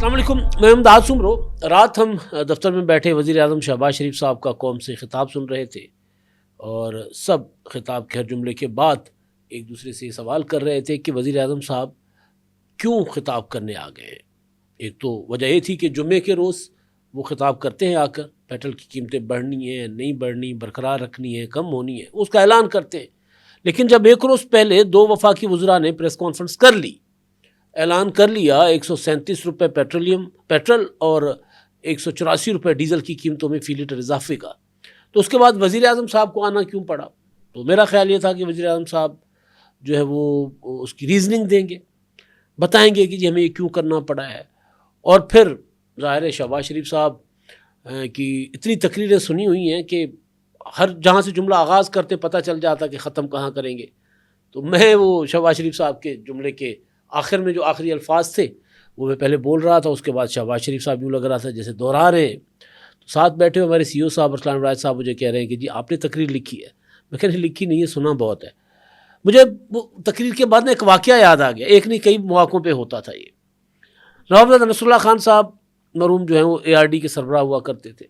السلام علیکم، میں امداد سمرو۔ رات ہم دفتر میں بیٹھے وزیر اعظم شہباز شریف صاحب کا قوم سے خطاب سن رہے تھے، اور سب خطاب کے ہر جملے کے بعد ایک دوسرے سے سوال کر رہے تھے کہ وزیر اعظم صاحب کیوں خطاب کرنے آ گئے ہیں۔ ایک تو وجہ یہ تھی کہ جمعے کے روز وہ خطاب کرتے ہیں آ کر، پیٹرول کی قیمتیں بڑھنی ہیں، نہیں بڑھنی، برقرار رکھنی ہے، کم ہونی ہے، اس کا اعلان کرتے ہیں۔ لیکن جب ایک روز پہلے دو وفاقی وزراء نے پریس کانفرنس کر لی، اعلان کر لیا 137 روپے پیٹرول اور 184 روپے ڈیزل کی قیمتوں میں فی لیٹر اضافے کا، تو اس کے بعد وزیر اعظم صاحب کو آنا کیوں پڑا؟ تو میرا خیال یہ تھا کہ وزیر اعظم صاحب جو ہے وہ اس کی ریزننگ دیں گے، بتائیں گے کہ جی ہمیں یہ کیوں کرنا پڑا ہے۔ اور پھر ظاہر ہے شہباز شریف صاحب کی اتنی تقریریں سنی ہوئی ہیں کہ ہر جہاں سے جملہ آغاز کرتے پتہ چل جاتا کہ ختم کہاں کریں گے۔ تو میں وہ شہباز شریف صاحب کے جملے کے آخر میں جو آخری الفاظ تھے وہ میں پہلے بول رہا تھا، اس کے بعد شہباز شریف صاحب یوں لگ رہا تھا جیسے دوہرا رہے ہیں۔ تو ساتھ بیٹھے ہوئے ہمارے سی او صاحب ارسلان راج صاحب مجھے کہہ رہے ہیں کہ جی آپ نے تقریر لکھی ہے۔ میں کہہ رہا لکھی نہیں ہے، سنا بہت ہے۔ مجھے وہ تقریر کے بعد ایک واقعہ یاد آ گیا، ایک نہیں کئی مواقعوں پہ ہوتا تھا یہ۔ نواب نصر اللہ خان صاحب مرحوم جو ہیں وہ اے آر ڈی کے سربراہ ہوا کرتے تھے۔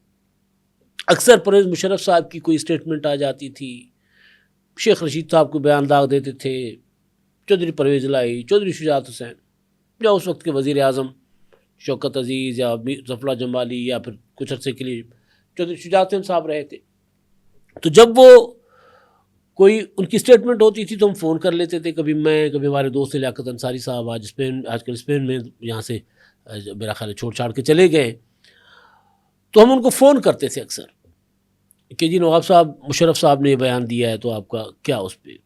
اکثر پرویز مشرف صاحب کی کوئی اسٹیٹمنٹ آ جاتی تھی، شیخ رشید صاحب کو بیان داغ دیتے تھے، چودھری پرویز الہی، چودھری شجاعت حسین، یا اس وقت کے وزیر اعظم شوکت عزیز یا ظفر جمالی، یا پھر کچھ عرصے کے لیے چودھری شجاعت حسین صاحب رہے تھے۔ تو جب وہ کوئی ان کی اسٹیٹمنٹ ہوتی تھی تو ہم فون کر لیتے تھے، کبھی میں، کبھی ہمارے دوست لیاقت انصاری صاحب آج کل اسپین میں یہاں سے میرا خیال ہے چھوڑ چھاڑ کے چلے گئے، تو ہم ان کو فون کرتے تھے اکثر کہ جی نواب صاحب مشرف صاحب نے یہ بیان دیا ہے تو آپ کا کیا اس پہ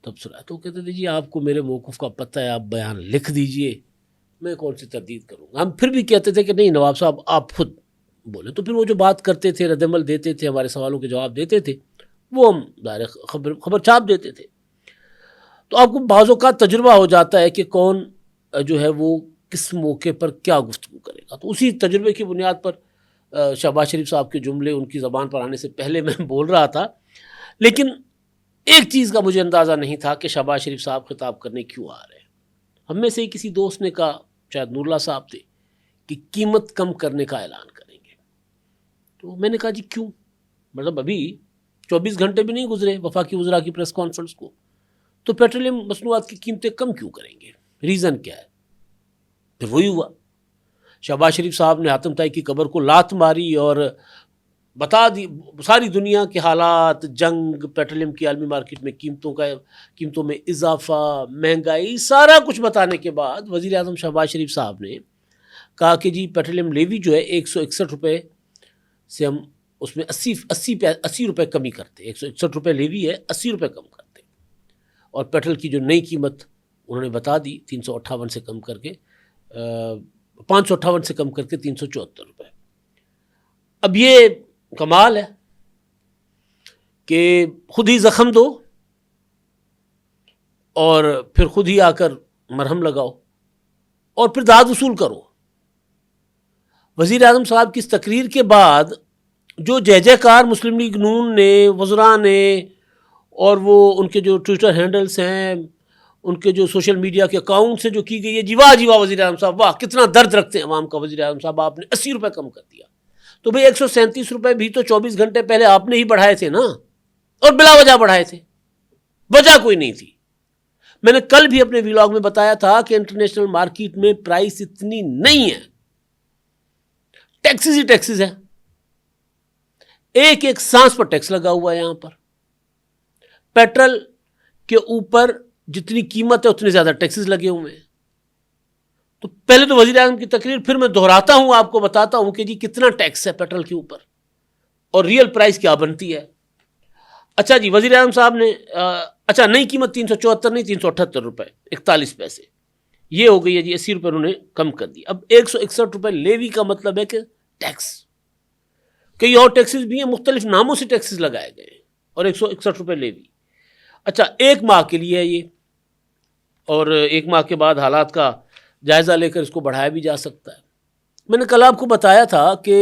تبصرہ ہے؟ تو کہتے تھے جی آپ کو میرے موقف کا پتہ ہے، آپ بیان لکھ دیجئے، میں کون سی تردید کروں گا۔ ہم پھر بھی کہتے تھے کہ نہیں نواب صاحب آپ خود بولیں، تو پھر وہ جو بات کرتے تھے، رد عمل دیتے تھے، ہمارے سوالوں کے جواب دیتے تھے، وہ ہم ظاہر خبر چھاپ دیتے تھے۔ تو آپ کو بعض اوقات تجربہ ہو جاتا ہے کہ کون جو ہے وہ کس موقع پر کیا گفتگو کرے گا، تو اسی تجربے کی بنیاد پر شہباز شریف صاحب کے جملے ان کی زبان پر آنے سے پہلے میں بول رہا تھا۔ لیکن ایک چیز کا مجھے اندازہ نہیں تھا کہ شہباز شریف صاحب خطاب کرنے کیوں آ رہے ہیں۔ ہم میں سے کسی دوست نے کہا، شاید نور اللہ صاحب تھے، کہ قیمت کم کرنے کا اعلان کریں گے۔ تو میں نے کہا جی کیوں؟ مطلب ابھی 24 گھنٹے بھی نہیں گزرے وفاقی وزراء کی پریس کانفرنس کو، تو پیٹرولیم مصنوعات کی قیمتیں کم کیوں کریں گے؟ ریزن کیا ہے؟ پھر وہی ہوا، شہباز شریف صاحب نے حاتم طائی کی قبر کو لات ماری اور بتا دی ساری دنیا کے حالات، جنگ، پیٹرولیم کی عالمی مارکیٹ میں قیمتوں میں اضافہ، مہنگائی، سارا کچھ بتانے کے بعد وزیر اعظم شہباز شریف صاحب نے کہا کہ جی پیٹرولیم لیوی جو ہے 161 روپے سے ہم اس میں 80 روپے کمی کرتے، 161 روپے لیوی ہے، 80 روپے کم کرتے، اور پیٹرول کی جو نئی قیمت انہوں نے بتا دی 358 سے کم کر کے 558 سے کم کر کے 374 روپے۔ اب یہ کمال ہے کہ خود ہی زخم دو اور پھر خود ہی آ کر مرہم لگاؤ اور پھر داد وصول کرو۔ وزیر اعظم صاحب کی اس تقریر کے بعد جو جے کار مسلم لیگ نون نے، وزراء نے، اور وہ ان کے جو ٹویٹر ہینڈلز ہیں، ان کے جو سوشل میڈیا کے اکاؤنٹ سے جو کی گئی ہے، جی واہ جی واہ وزیر اعظم صاحب، واہ کتنا درد رکھتے ہیں عوام کا وزیر اعظم صاحب، آپ نے 80 روپے کم کر دیا۔ تو بھئی 137 روپے بھی تو 24 گھنٹے پہلے آپ نے ہی بڑھائے تھے نا، اور بلا وجہ بڑھائے تھے، وجہ کوئی نہیں تھی۔ میں نے کل بھی اپنے ویلاگ میں بتایا تھا کہ انٹرنیشنل مارکیٹ میں پرائس اتنی نہیں ہے، ٹیکسز ہی ٹیکسز ہے، ایک ایک سانس پر ٹیکس لگا ہوا ہے۔ یہاں پر پیٹرول کے اوپر جتنی قیمت ہے اتنے زیادہ ٹیکسز لگے ہوئے ہیں۔ تو پہلے تو وزیر اعظم کی تقریر پھر میں دہراتا ہوں، آپ کو بتاتا ہوں کہ جی کتنا ٹیکس ہے پیٹرول کے اوپر اور ریئل پرائس کیا بنتی ہے۔ اچھا جی وزیر اعظم صاحب نے اچھا نئی قیمت 374 نہیں 378 روپے 41 پیسے، یہ ہو گئی ہے جی، 80 روپے انہوں نے کم کر دی۔ اب 161 روپے لیوی کا مطلب ہے کہ ٹیکس، کئی اور ٹیکسز بھی ہیں، مختلف ناموں سے ٹیکسز لگائے گئے ہیں، اور 161 روپے لیوی۔ اچھا ایک ماہ کے لیے ہے یہ، اور ایک ماہ کے بعد حالات کا جائزہ لے کر اس کو بڑھایا بھی جا سکتا ہے۔ میں نے کل آپ کو بتایا تھا کہ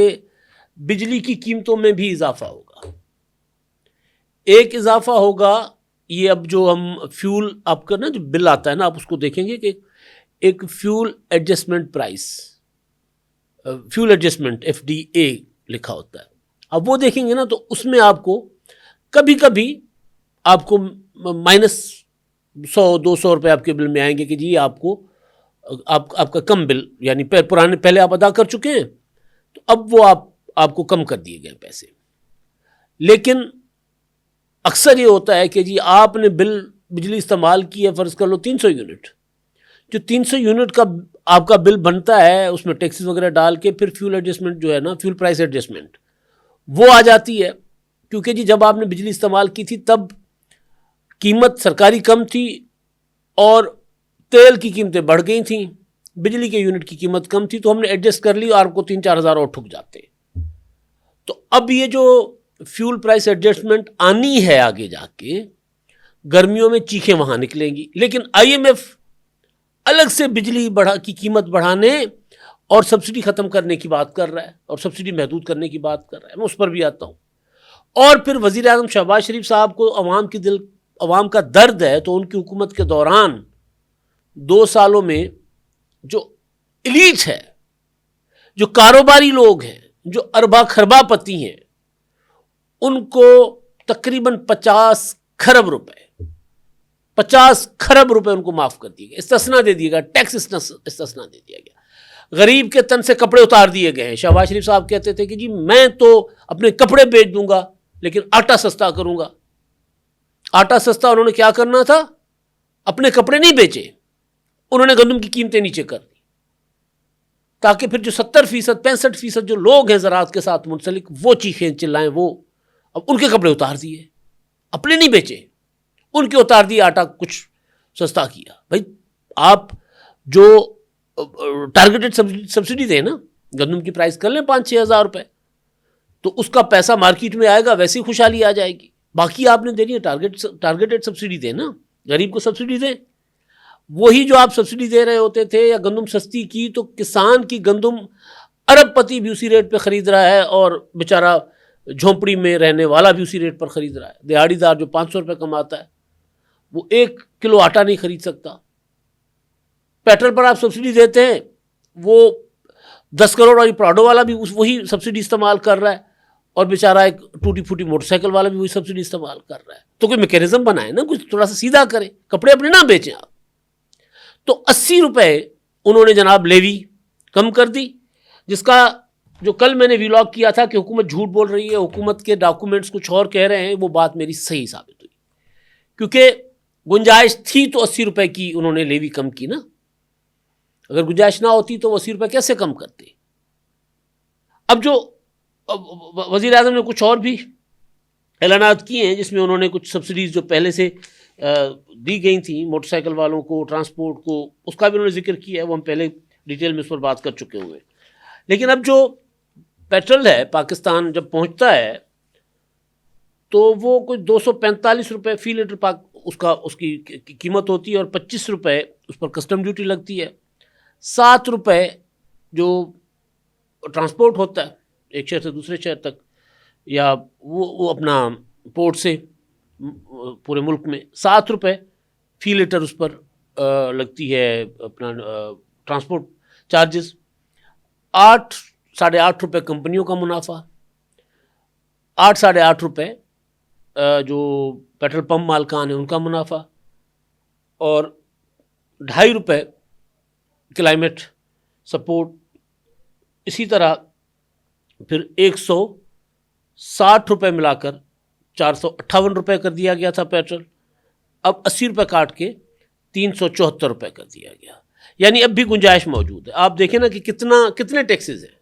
بجلی کی قیمتوں میں بھی اضافہ ہوگا، ایک اضافہ ہوگا یہ، اب جو ہم فیول آپ کا نا جو بل آتا ہے نا، آپ اس کو دیکھیں گے کہ ایک fuel adjustment price fuel adjustment FDA لکھا ہوتا ہے. اب وہ دیکھیں گے نا تو اس میں آپ کو کبھی کبھی آپ کو -100-200 روپے آپ کے بل میں آئیں گے کہ جی آپ کو آپ کا کم بل، یعنی پہلے آپ ادا کر چکے ہیں تو اب وہ آپ کو کم کر دیے گئے پیسے. لیکن اکثر یہ ہوتا ہے کہ جی آپ نے بجلی استعمال کی ہے، فرض کر لو 300 یونٹ، جو 300 یونٹ کا آپ کا بل بنتا ہے اس میں ٹیکسز وغیرہ ڈال کے پھر فیول ایڈجسٹمنٹ جو ہے نا، فیول پرائس ایڈجسٹمنٹ وہ آ جاتی ہے. کیونکہ جی جب آپ نے بجلی استعمال کی تھی تب قیمت سرکاری کم تھی اور تیل کی قیمتیں بڑھ گئی تھیں، بجلی کے یونٹ کی قیمت کم تھی تو ہم نے ایڈجسٹ کر لی اور آپ کو 3-4 ہزار اور ٹھک جاتے. تو اب یہ جو فیول پرائس ایڈجسٹمنٹ آنی ہے آگے جا کے، گرمیوں میں چیخیں وہاں نکلیں گی. لیکن IMF الگ سے بجلی کی قیمت بڑھانے اور سبسڈی ختم کرنے کی بات کر رہا ہے اور سبسڈی محدود کرنے کی بات کر رہا ہے. میں اس پر بھی آتا ہوں. اور پھر وزیر اعظم شہباز شریف صاحب کو عوام کا درد ہے، تو ان کی حکومت کے دوران 2 سالوں میں جو ایلیٹ ہے، جو کاروباری لوگ ہیں، جو اربا خربا پتی ہیں، ان کو تقریباً 50 کھرب روپے ان کو معاف کر دیے گئے، استثنا دے دیا گیا، ٹیکس استثنا دے دیا گیا. غریب کے تن سے کپڑے اتار دیے گئے ہیں. شہباز شریف صاحب کہتے تھے کہ جی میں تو اپنے کپڑے بیچ دوں گا لیکن آٹا سستا کروں گا. آٹا سستا انہوں نے کیا کرنا تھا؟ اپنے کپڑے نہیں بیچے، انہوں نے گندم کی قیمتیں نیچے کر دی تاکہ پھر جو 70%، 65% جو لوگ ہیں زراعت کے ساتھ منسلک وہ چیخیں چلائیں. وہ اب ان کے کپڑے اتار دیے، اپنے نہیں بیچے، ان کے اتار دیے، آٹا کچھ سستا کیا. بھائی آپ جو ٹارگیٹڈ سبسڈی دیں نا، گندم کی پرائس کر لیں 5-6 ہزار روپے، تو اس کا پیسہ مارکیٹ میں آئے گا، ویسی خوشحالی آ جائے گی. باقی آپ نے دینی ہے ٹارگیٹڈ سبسڈی دیں نا، غریب کو سبسڈی دیں. وہی جو آپ سبسڈی دے رہے ہوتے تھے یا گندم سستی کی تو کسان کی گندم ارب پتی بھی اسی ریٹ پہ خرید رہا ہے اور بیچارہ جھونپڑی میں رہنے والا بھی اسی ریٹ پر خرید رہا ہے. دیہڑی دار جو 500 روپے کماتا ہے وہ 1 کلو آٹا نہیں خرید سکتا. پیٹرول پر آپ سبسڈی دیتے ہیں، وہ 10 کروڑ والی پراڈو والا بھی وہی سبسڈی استعمال کر رہا ہے اور بیچارہ ایک ٹوٹی پھوٹی موٹر سائیکل والا بھی وہی سبسڈی استعمال کر رہا ہے. تو کوئی میکینزم بنائے نا، کچھ تھوڑا سا سیدھا کریں، کپڑے اپنے نہ بیچیں آپ. تو 80 روپے انہوں نے جناب لیوی کم کر دی، جس کا جو کل میں نے ویلاگ کیا تھا کہ حکومت جھوٹ بول رہی ہے، حکومت کے ڈاکومنٹس کچھ اور کہہ رہے ہیں، وہ بات میری صحیح ثابت ہوئی. کیونکہ گنجائش تھی تو 80 روپے کی انہوں نے لیوی کم کی نا. اگر گنجائش نہ ہوتی تو وہ 80 روپے کیسے کم کرتے؟ اب جو وزیر اعظم نے کچھ اور بھی اعلانات کیے ہیں جس میں انہوں نے کچھ سبسڈیز جو پہلے سے دی گئی تھیں موٹر سائیکل والوں کو، ٹرانسپورٹ کو، اس کا بھی انہوں نے ذکر کیا ہے. وہ ہم پہلے ڈیٹیل میں اس پر بات کر چکے ہوئے. لیکن اب جو پیٹرول ہے پاکستان جب پہنچتا ہے تو وہ کوئی 245 روپے فی لیٹر اس کی قیمت ہوتی ہے اور 25 روپے اس پر کسٹم ڈیوٹی لگتی ہے. 7 روپے جو ٹرانسپورٹ ہوتا ہے ایک شہر سے دوسرے شہر تک، یا وہ اپنا پورٹ سے پورے ملک میں 7 روپے فی لیٹر اس پر لگتی ہے اپنا ٹرانسپورٹ چارجز. 8-8.5 روپے کمپنیوں کا منافع، 8-8.5 روپے جو پیٹرول پمپ مالکان ہیں ان کا منافع، اور 2.5 روپے کلائمیٹ سپورٹ. اسی طرح پھر 160 روپے ملا کر 458 روپے کر دیا گیا تھا پیٹرول. اب 80 روپے کاٹ کے 374 روپے کر دیا گیا. یعنی اب بھی گنجائش موجود ہے. آپ دیکھیں نا کہ کتنے ٹیکسز ہیں،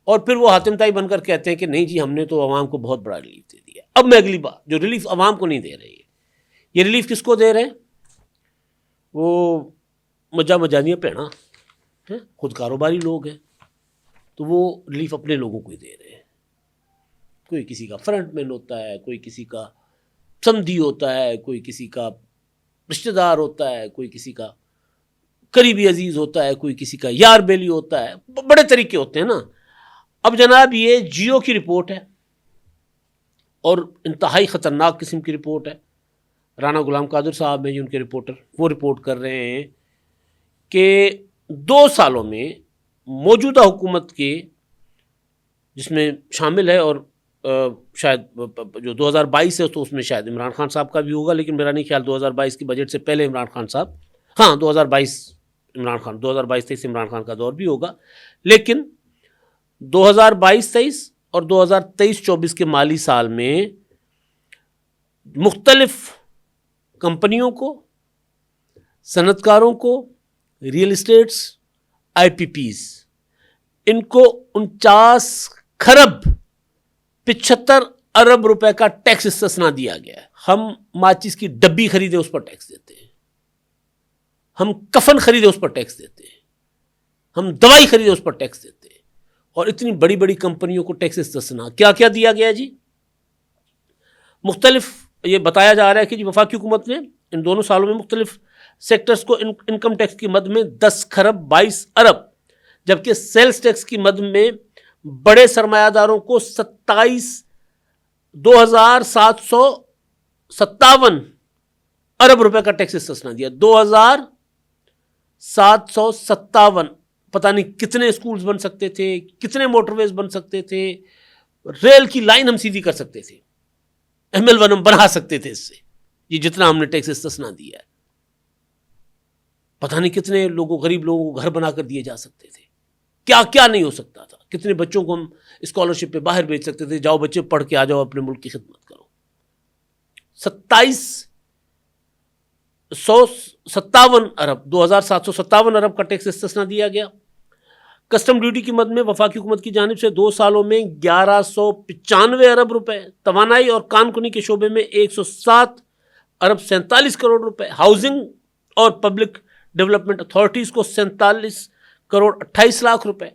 اور پھر وہ حاتم طائی بن کر کہتے ہیں کہ نہیں جی ہم نے تو عوام کو بہت بڑا ریلیف دے دیا. اب میں اگلی بات، جو ریلیف عوام کو نہیں دے رہی ہے، یہ ریلیف کس کو دے رہے ہیں؟ وہ مجانیاں پیڑا خود کاروباری لوگ ہیں، تو وہ ریلیف اپنے لوگوں کو ہی دے رہے ہیں. کوئی کسی کا فرنٹ مین ہوتا ہے، کوئی کسی کا سمدھی ہوتا ہے، کوئی کسی کا رشتہ دار ہوتا ہے، کوئی کسی کا قریبی عزیز ہوتا ہے، کوئی کسی کا یار بیلی ہوتا ہے، بڑے طریقے ہوتے ہیں نا. اب جناب یہ جیو کی رپورٹ ہے اور انتہائی خطرناک قسم کی رپورٹ ہے. رانا غلام قادر صاحب ہیں جی ان کے رپورٹر، وہ رپورٹ کر رہے ہیں کہ 2 سالوں میں موجودہ حکومت کے جس میں شامل ہے، اور شاید جو 2022 ہے تو اس میں شاید عمران خان صاحب کا بھی ہوگا، لیکن میرا نہیں خیال 2022 کی بجٹ سے پہلے عمران خان صاحب، ہاں 2022 عمران خان 2022-23 عمران خان کا دور بھی ہوگا، لیکن 2022-23 اور 2023-24 کے مالی سال میں مختلف کمپنیوں کو، صنعت کاروں کو، ریئل اسٹیٹس، آئی پی پیز، ان کو 49 کھرب 75 ارب روپے کا ٹیکس استثنا دیا گیا ہے۔ ہم ماچس کی ڈبی خریدے اس پر ٹیکس دیتے ہیں، ہم کفن خریدے اس پر ٹیکس دیتے ہیں، ہم دوائی خریدے اس پر ٹیکس دیتے ہیں، اور اتنی بڑی بڑی کمپنیوں کو ٹیکس استثنا کیا کیا دیا گیا جی؟ مختلف، یہ بتایا جا رہا ہے کہ جی وفاقی حکومت نے ان دونوں سالوں میں مختلف سیکٹرز کو انکم ٹیکس کی مد میں 10 کھرب 22 ارب، جبکہ سیلز ٹیکس کی مد میں بڑے سرمایہ داروں کو 27,757 ارب روپے کا ٹیکس استثنا دیا۔ 2757، پتہ نہیں کتنے اسکولز بن سکتے تھے، کتنے موٹر ویز بن سکتے تھے، ریل کی لائن ہم سیدھی کر سکتے تھے، ایم ایل ون ہم بنا سکتے تھے اس سے، یہ جتنا ہم نے ٹیکس استثنا دیا ہے۔ پتہ نہیں کتنے لوگوں، غریب لوگوں کو گھر بنا کر دیے جا سکتے تھے، کیا کیا نہیں ہو سکتا تھا، کتنے بچوں کو ہم اسکالرشپ پہ باہر بھیج سکتے تھے، جاؤ بچے پڑھ کے آ جاؤ، اپنے ملک کی خدمت کرو۔ 2757 ارب 2757 ارب کا ٹیکس استثنا دیا گیا۔ کسٹم ڈیوٹی کی مد میں وفاقی حکومت کی جانب سے 2 سالوں میں 1195 ارب روپے، توانائی اور کان کنی کے شعبے میں 107 ارب 47 کروڑ روپے، ہاؤسنگ اور پبلک ڈیولپمنٹ اتھارٹیز کو 47 کروڑ 28 لاکھ روپے،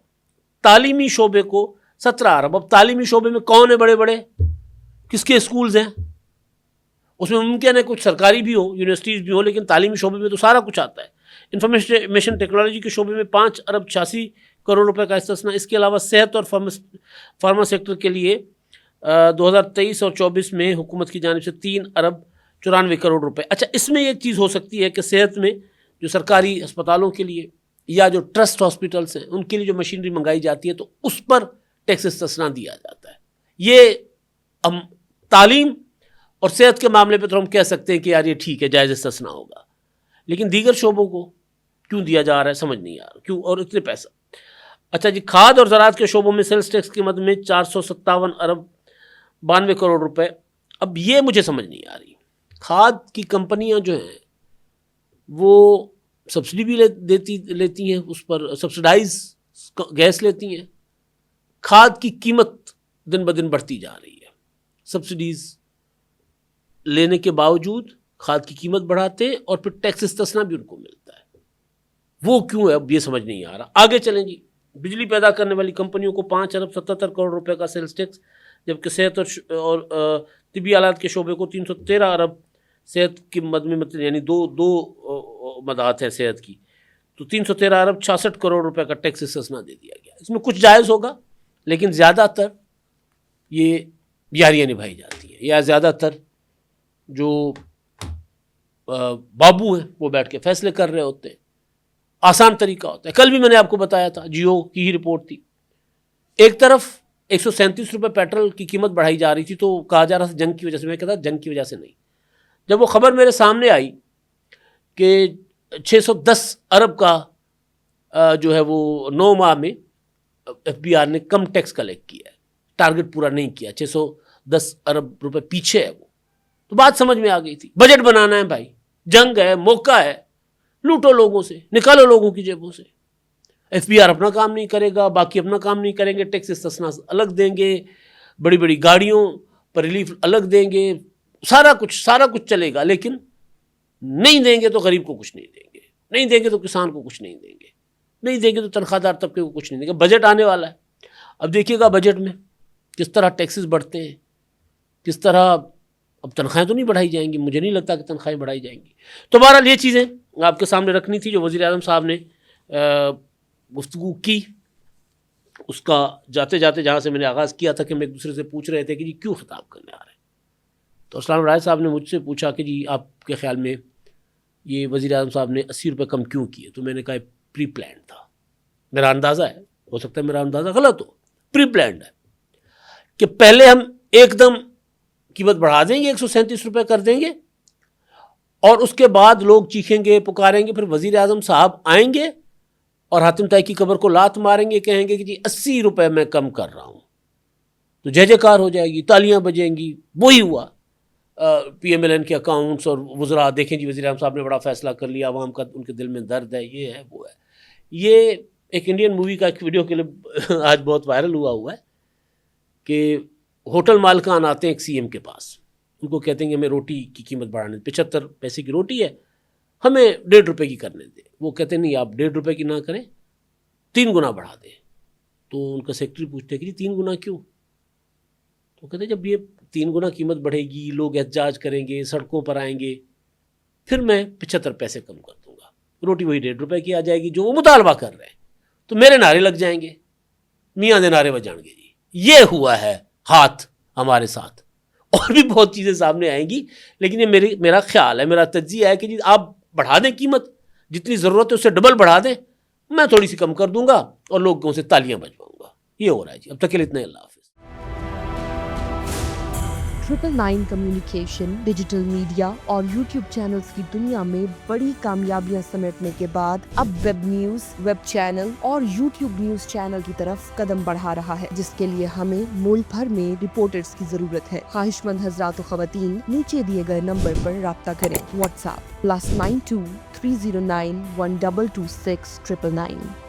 تعلیمی شعبے کو 17 ارب۔ اب تعلیمی شعبے میں کون ہے بڑے بڑے، کس کے اسکولز ہیں؟ اس میں ممکن ہے کچھ سرکاری بھی ہو، یونیورسٹیز بھی ہو، لیکن تعلیمی شعبے میں تو سارا کچھ آتا ہے۔ انفارمیشن ٹیکنالوجی کے شعبے میں 5 ارب 86 کروڑ روپے کا استثنا۔ اس کے علاوہ صحت اور فارما سیکٹر کے لیے 2023 اور 24 میں حکومت کی جانب سے 3 ارب 94 کروڑ روپے۔ اچھا، اس میں یہ چیز ہو سکتی ہے کہ صحت میں جو سرکاری اسپتالوں کے لیے یا جو ٹرسٹ ہاسپٹلس ہیں ان کے لیے جو مشینری منگائی جاتی ہے تو اس پر ٹیکس استثنا دیا جاتا ہے۔ یہ ہم تعلیم اور صحت کے معاملے پہ تو ہم کہہ سکتے ہیں کہ یار یہ ٹھیک ہے، جائز استثنا ہوگا، لیکن دیگر شعبوں کو کیوں دیا جا رہا ہے سمجھ نہیں آ رہا، کیوں اور اتنے پیسہ۔ اچھا جی، کھاد اور زراعت کے شعبوں میں سیلز ٹیکس کی مد میں 457 ارب 92 کروڑ روپے۔ اب یہ مجھے سمجھ نہیں آ رہی، کھاد کی کمپنیاں جو ہیں وہ سبسڈی بھی لیتی ہیں، اس پر سبسڈائز گیس لیتی ہیں، کھاد کی قیمت دن بدن بڑھتی جا رہی ہے، سبسڈیز لینے کے باوجود کھاد کی قیمت بڑھاتے ہیں اور پھر ٹیکس استثنا بھی ان کو ملتا ہے، وہ کیوں ہے اب یہ سمجھ نہیں آ رہا۔ آگے چلیں جی، بجلی پیدا کرنے والی کمپنیوں کو 5 ارب 77 کروڑ روپے کا سیلز ٹیکس، جبکہ صحت اور طبی آلات کے شعبے کو 313 ارب، صحت کی مد میں مطلب یعنی دو مداحت ہے صحت کی، تو 313 ارب 66 کروڑ روپے کا ٹیکس استثنا دے دیا گیا۔ اس میں کچھ جائز ہوگا، لیکن زیادہ تر یہ یاریاں نبھائی جاتی ہیں، یا زیادہ تر جو بابو ہیں وہ بیٹھ کے فیصلے کر رہے ہوتے ہیں، آسان طریقہ ہوتا ہے۔ کل بھی میں نے آپ کو بتایا تھا، جیو کی ہی رپورٹ تھی، ایک طرف 137 روپے پیٹرول کی قیمت بڑھائی جا رہی تھی تو کہا جا رہا تھا جنگ کی وجہ سے، میں کہتا جنگ کی وجہ سے نہیں۔ جب وہ خبر میرے سامنے آئی کہ 610 ارب کا جو ہے وہ 9 ماہ میں ایف بی آر نے کم ٹیکس کلیکٹ کیا ہے، ٹارگٹ پورا نہیں کیا، 610 ارب روپے پیچھے ہے وہ، تو بات سمجھ میں آ گئی تھی۔ بجٹ بنانا ہے بھائی، جنگ ہے، موقع ہے، لوٹو لوگوں سے، نکالو لوگوں کی جیبوں سے۔ ایف بی آر اپنا کام نہیں کرے گا، باقی اپنا کام نہیں کریں گے، ٹیکس استثنا الگ دیں گے، بڑی بڑی گاڑیوں پر ریلیف الگ دیں گے، سارا کچھ چلے گا، لیکن نہیں دیں گے تو غریب کو کچھ نہیں دیں گے، نہیں دیں گے تو کسان کو کچھ نہیں دیں گے، نہیں دیں گے تو تنخواہ دار طبقے کو کچھ نہیں دیں گے۔ بجٹ آنے والا ہے، اب دیکھیے گا بجٹ میں کس طرح ٹیکسز بڑھتے ہیں، کس طرح اب تنخواہیں تو نہیں بڑھائی جائیں گی، مجھے نہیں لگتا کہ تنخواہیں بڑھائی جائیں گی۔ تو بہرحال یہ چیزیں آپ کے سامنے رکھنی تھی جو وزیر اعظم صاحب نے گفتگو کی، اس کا جاتے جاتے جہاں سے میں نے آغاز کیا تھا کہ میں ایک دوسرے سے پوچھ رہے تھے کہ جی کیوں خطاب کرنے آ رہے ہیں، تو اسلام رائے صاحب نے مجھ سے پوچھا کہ جی آپ کے خیال میں یہ وزیر اعظم صاحب نے 80 روپے کم کیوں کیے، تو میں نے کہا پری پلان تھا، میرا اندازہ ہے، ہو سکتا ہے میرا اندازہ غلط ہو، پری پلانڈ ہے کہ پہلے ہم ایک دم قیمت بڑھا دیں گے، 137 روپے کر دیں گے، اور اس کے بعد لوگ چیخیں گے، پکاریں گے، پھر وزیر اعظم صاحب آئیں گے اور حاتم طائی کی قبر کو لات ماریں گے، کہیں گے کہ جی 80 روپے میں کم کر رہا ہوں، تو جے جے کار ہو جائے گی، تالیاں بجیں گی. وہی ہوا. پی ایم ایل این کے اکاؤنٹس اور وزراء دیکھیں جی وزیر اعظم صاحب نے بڑا فیصلہ کر لیا، عوام کا ان کے دل میں درد ہے، یہ ہے وہ ہے. یہ ایک انڈین مووی کا ایک ویڈیو کلپ آج بہت وائرل ہوا ہے کہ ہوٹل مالکان آتے ہیں ایک سی ایم کے پاس، ان کو کہتے ہیں کہ ہمیں روٹی کی قیمت بڑھانے، 75 پیسے کی روٹی ہے، ہمیں 1.5 روپے کی کرنے دیں. وہ کہتے ہیں نہیں، آپ 1.5 روپے کی نہ کریں، 3 گنا بڑھا دیں. تو ان کا سیکرٹری پوچھتے کہ جی 3 گنا کیوں؟ تو کہتے ہیں جب یہ 3 گنا قیمت بڑھے گی، لوگ احتجاج کریں گے، سڑکوں پر آئیں گے، پھر میں 75 پیسے کم کر دوں گا، روٹی وہی 1.5 روپے کی آ جائے گی جو وہ مطالبہ کر رہے ہیں، تو میرے نعرے لگ جائیں گے، میاں دے نعرے بجائیں گے. جی یہ ہوا ہے ہاتھ ہمارے ساتھ. اور بھی بہت چیزیں سامنے آئیں گی، لیکن یہ میرا خیال ہے، میرا تجزیہ ہے کہ جی آپ بڑھا دیں قیمت، جتنی ضرورت ہے اس سے ڈبل بڑھا دیں، میں تھوڑی سی کم کر دوں گا اور لوگوں سے تالیاں بجواؤں گا. یہ ہو رہا ہے جی. اب تک کے لیے اتنا. اللہ حافظ. 999 کمیونیکیشن، ڈیجیٹل میڈیا اور یوٹیوب چینلز کی دنیا میں بڑی کامیابیاں سمیٹنے کے بعد اب ویب نیوز، ویب چینل اور یوٹیوب نیوز چینل کی طرف قدم بڑھا رہا ہے، جس کے لیے ہمیں ملک بھر میں رپورٹرز کی ضرورت ہے. خواہش مند حضرات و خواتین نیچے دیے گئے نمبر پر رابطہ کریں. What's app +92 309 1226 999.